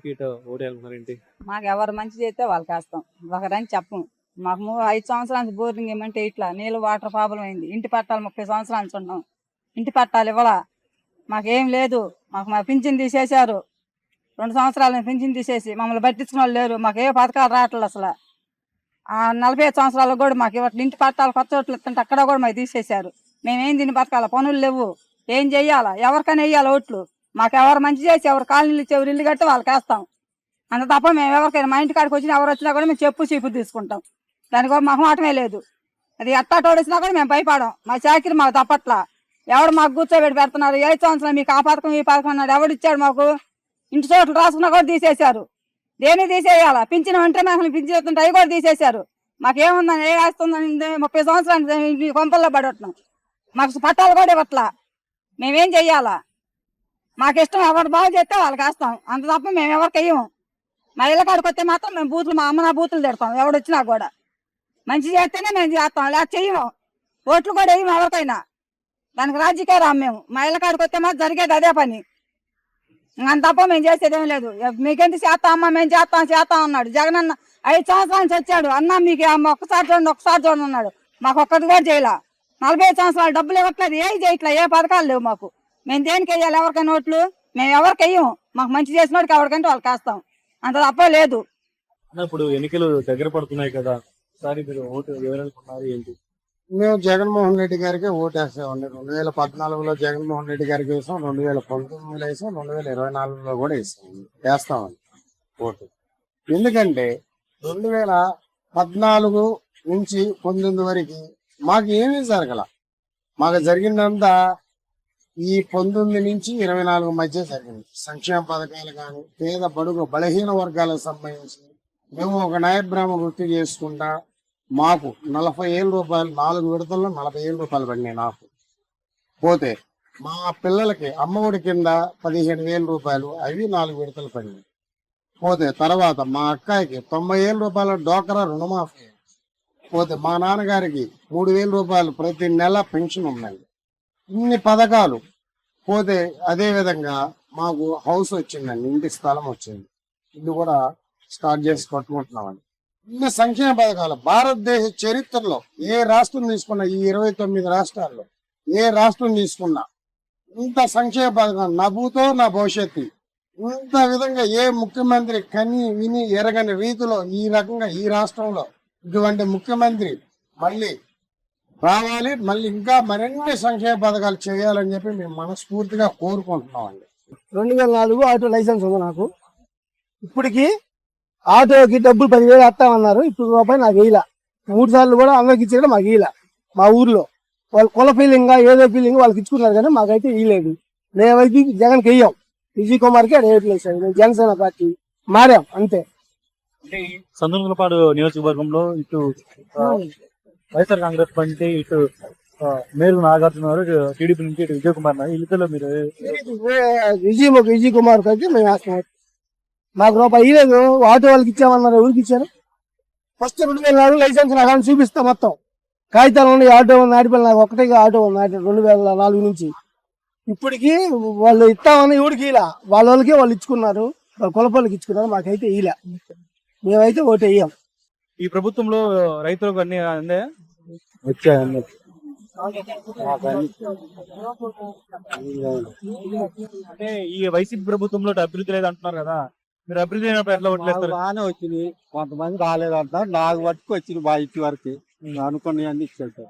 ఎవరికి ఇటు ఓటేయాలనుకున్నారు ఏంటి? మాకు ఎవరు మంచి చేస్తే వాళ్ళకి వేస్తాం, ఒకరని చెప్పం. మాకు 5 సంవత్సరాల నుంచి బోరింగ్ ఏమంటే ఇట్లా నీళ్ళు వాటర్ ప్రాబ్లం అయింది. ఇంటి పట్టాలు 30 సంవత్సరాల నుంచి ఉన్నాం, ఇంటి పట్టాలు ఇవ్వలా, మాకేం లేదు. మా పింఛన్ తీసేశారు, 2 సంవత్సరాల పింఛన్ తీసేసి మమ్మల్ని పట్టించుకున్న వాళ్ళు లేరు. మాకు ఏ పథకాలు రావట్లేదు అసలు. 45 సంవత్సరాలకు కూడా మాకు ఇవ్వట్లేదు. ఇంటి పట్టాలు కొత్త ఓట్లు ఇస్తుంటే అక్కడ కూడా మాకు తీసేశారు. మేమేం దీన్ని బతకాల, పనులు లేవు, ఏం చెయ్యాలా? ఎవరికైనా వేయాలి ఓట్లు. మాకు ఎవరు మంచి చేసి ఎవరు కాలనీలు ఇచ్చి ఎవరు ఇల్లు కట్టి వాళ్ళకి వేస్తాం, అంత తప్ప మేము ఎవరికైనా మా ఇంటి కాడికి వచ్చినా ఎవరు వచ్చినా కూడా మేము చెప్పు చీపు తీసుకుంటాం. దానికి కూడా మాకు మాటమే లేదు. అది ఎట్టాటోడు వచ్చినా కూడా మేము భయపడం. మా చాకరీ మాకు తప్పట్లా. ఎవడు మాకు కూర్చోబెట్టి పెడుతున్నారు. 5 సంవత్సరాలు మీకు ఆ పథకం ఈ పథకం అన్నాడు, ఎవడు ఇచ్చాడు మాకు? ఇంటి చోట్లు రాసుకున్నా కూడా తీసేశారు. దేన్ని తీసేయాలా? పింఛన్ అంటే మేము పింఛన్ అవి కూడా తీసేశారు. మాకేముందని, ఏ వేస్తుందని 30 సంవత్సరాలు కొంపల్లో పడట్లం. మాకు పట్టాలు కూడా ఇవ్వట్లా. మేమేం చెయ్యాలా? మాకు ఇష్టం, ఎవరు బాగు చేస్తే వాళ్ళకి వేస్తాం, అంత తప్ప మేము ఎవరికి వెయ్యము. మా ఇళ్ళ కాడికి వస్తే మాత్రం మేము బూతులు, మా అమ్మ నా బూతులు తిడతాం. ఎవడు వచ్చినా కూడా మంచి చేస్తేనే మేము చేస్తాం, లేక చెయ్యము. ఓట్లు కూడా వేయము ఎవరికైనా. దానికి రాజకీయ రాము మేము. మా ఇళ్ళ కాడికి వస్తే మాత్రం జరిగేది అదే పని, అంత తప్ప మేము చేసేది ఏం లేదు. మీకెందుకు చేస్తాం అమ్మా, మేము చేస్తాం అన్నాడు జగన్ అన్న. 5 సంవత్సరాల నుంచి వచ్చాడు, అన్న మీకు ఒక్కసారి చూడండి అన్నాడు. మాకు ఒక్కటి కూడా చేయలే. 45 సంవత్సరాలు డబ్బులు ఇవ్వట్లేదు, ఏం చేయట్లే, ఏ పథకాలు లేవు మాకు. మేము దేనికి వేయాలి? ఎవరికైనా ఓట్లు మేము ఎవరికి వెయ్యము. మాకు మంచి చేసినోడికి ఎవరికంటే వాళ్ళకి వేస్తాం, అంత తప్ప లేదు. ఇప్పుడు ఎన్నికలు దగ్గర పడుతున్నాయి కదా, సారి మీరు ఓటు ఎవరనుకున్నారు ఏంటి? మేము జగన్మోహన్ రెడ్డి గారికి ఓటు వేసామండి. 2014లో జగన్మోహన్ రెడ్డి గారికి వేసాం, 2019లో వేసాం, 2024లో కూడా వేస్తామండి ఓటు. ఎందుకంటే 2014 నుంచి 19 వరకు మాకు ఏమీ జరగల. మాకు జరిగిందంతా ఈ 19 నుంచి 24 మధ్య జరిగింది. సంక్షేమ పథకాలు కానీ, పేద బడుగు బలహీన వర్గాలకు సంబంధించి మేము ఒక న్యాయబ్రాహ్మ వృత్తి చేసుకుంటా మాకు 40,000 రూపాయలు, 4 విడతల్లో 40,000 రూపాయలు పడినాయి నాకు. పోతే మా పిల్లలకి అమ్మఒడి కింద 15,000 రూపాయలు, అవి 4 విడతలు పడినాయి. పోతే తర్వాత మా అక్కాయికి 90,000 రూపాయల డోకరా రుణమాఫీ. పోతే మా నాన్నగారికి 3,000 రూపాయలు ప్రతి నెల పెన్షన్ ఉన్నాయి. ఇన్ని పథకాలు. పోతే అదే విధంగా మాకు హౌస్ వచ్చిందండి, ఇంటి స్థలం వచ్చింది, ఇల్లు కూడా స్టార్ట్ చేసి కట్టుకుంటున్నామండి. ఇన్ని సంక్షేమ పథకాలు భారతదేశ చరిత్రలో ఏ రాష్ట్రం తీసుకున్నా, ఈ 29 రాష్ట్రాల్లో ఏ రాష్ట్రం తీసుకున్నా ఇంత సంక్షేమ పథకం నా భూతో నా భవిష్యత్తు, ఇంత విధంగా ఏ ముఖ్యమంత్రి కని విని ఎరగని రీతిలో ఈ రకంగా ఈ రాష్ట్రంలో ఇటువంటి ముఖ్యమంత్రి మళ్ళీ రావాలి, మళ్ళీ ఇంకా మరిన్ని సంక్షేమ పథకాలు చేయాలని చెప్పి మేము మనస్ఫూర్తిగా కోరుకుంటున్నామండి. 2004 ఆటో లైసెన్స్ ఉంది నాకు. ఇప్పటికి ఆటోకి డబ్బులు 10,000 వేస్తామన్నారు. ఇప్పుడు రూపాయి నాకు వేయలా. 3 సార్లు కూడా అందరికి ఇచ్చారు, మాకు వేయలా. మా ఊర్లో వాళ్ళు కుల ఫీలింగ్ ఏదో ఫీలింగ్ వాళ్ళకి ఇచ్చుకున్నారు, కానీ మాకైతే వేయలేదు. మేమైతే జగన్కి వెయ్యాం, విజయ్ కుమార్కి అది వేయట్లేదు. జనసేన పార్టీ మారాం అంతే. అంటే సంతనూరుపాడు నియోజకవర్గంలో ఇటు వైఎస్ఆర్ కాంగ్రెస్ పార్టీ, ఇటు మేరు నాగార్జున గారు టీడీపీ నుంచి, ఇటు విజయ్ కుమార్ ఇళ్ళలో మీరు విజయ్ కుమార్ అయితే మేము వేస్తాం. మాకు రూపాయి లేదు. ఆటో వాళ్ళకి ఇచ్చామన్నారు, ఎవరికి ఇచ్చారు? ఫస్ట్ 2004 లైసెన్స్ నాకు చూపిస్తా, మొత్తం కాగితాలు ఉన్నాయి. ఆటో ఉంది, ఆడిపల్లి నాకు ఒక్కటే ఆటో ఉంది 2004 నుంచి. ఇప్పటికి వాళ్ళు ఇస్తామని ఎవరికి ఇలా, వాళ్ళకి వాళ్ళు ఇచ్చుకున్నారు, వాళ్ళ కులపాలకి ఇచ్చుకున్నారు, మాకైతే ఇలా. మేమైతే ఓటు వేయం. ఈ ప్రభుత్వంలో రైతులకు అన్ని వచ్చాయండి. అంటే ఈ వైసీపీ ప్రభుత్వంలో అభివృద్ధి లేదు అంటున్నారు కదా, మీరు అభివృద్ధి అయినప్పుడు ఎట్లా ఓట్లేస్తారు? బాగానే వచ్చింది, కొంతమంది రాలేదు అంటారు. నాకు పట్టుకు వచ్చింది బాగా ఇటు వరకు అనుకుని అన్ని ఇచ్చారు.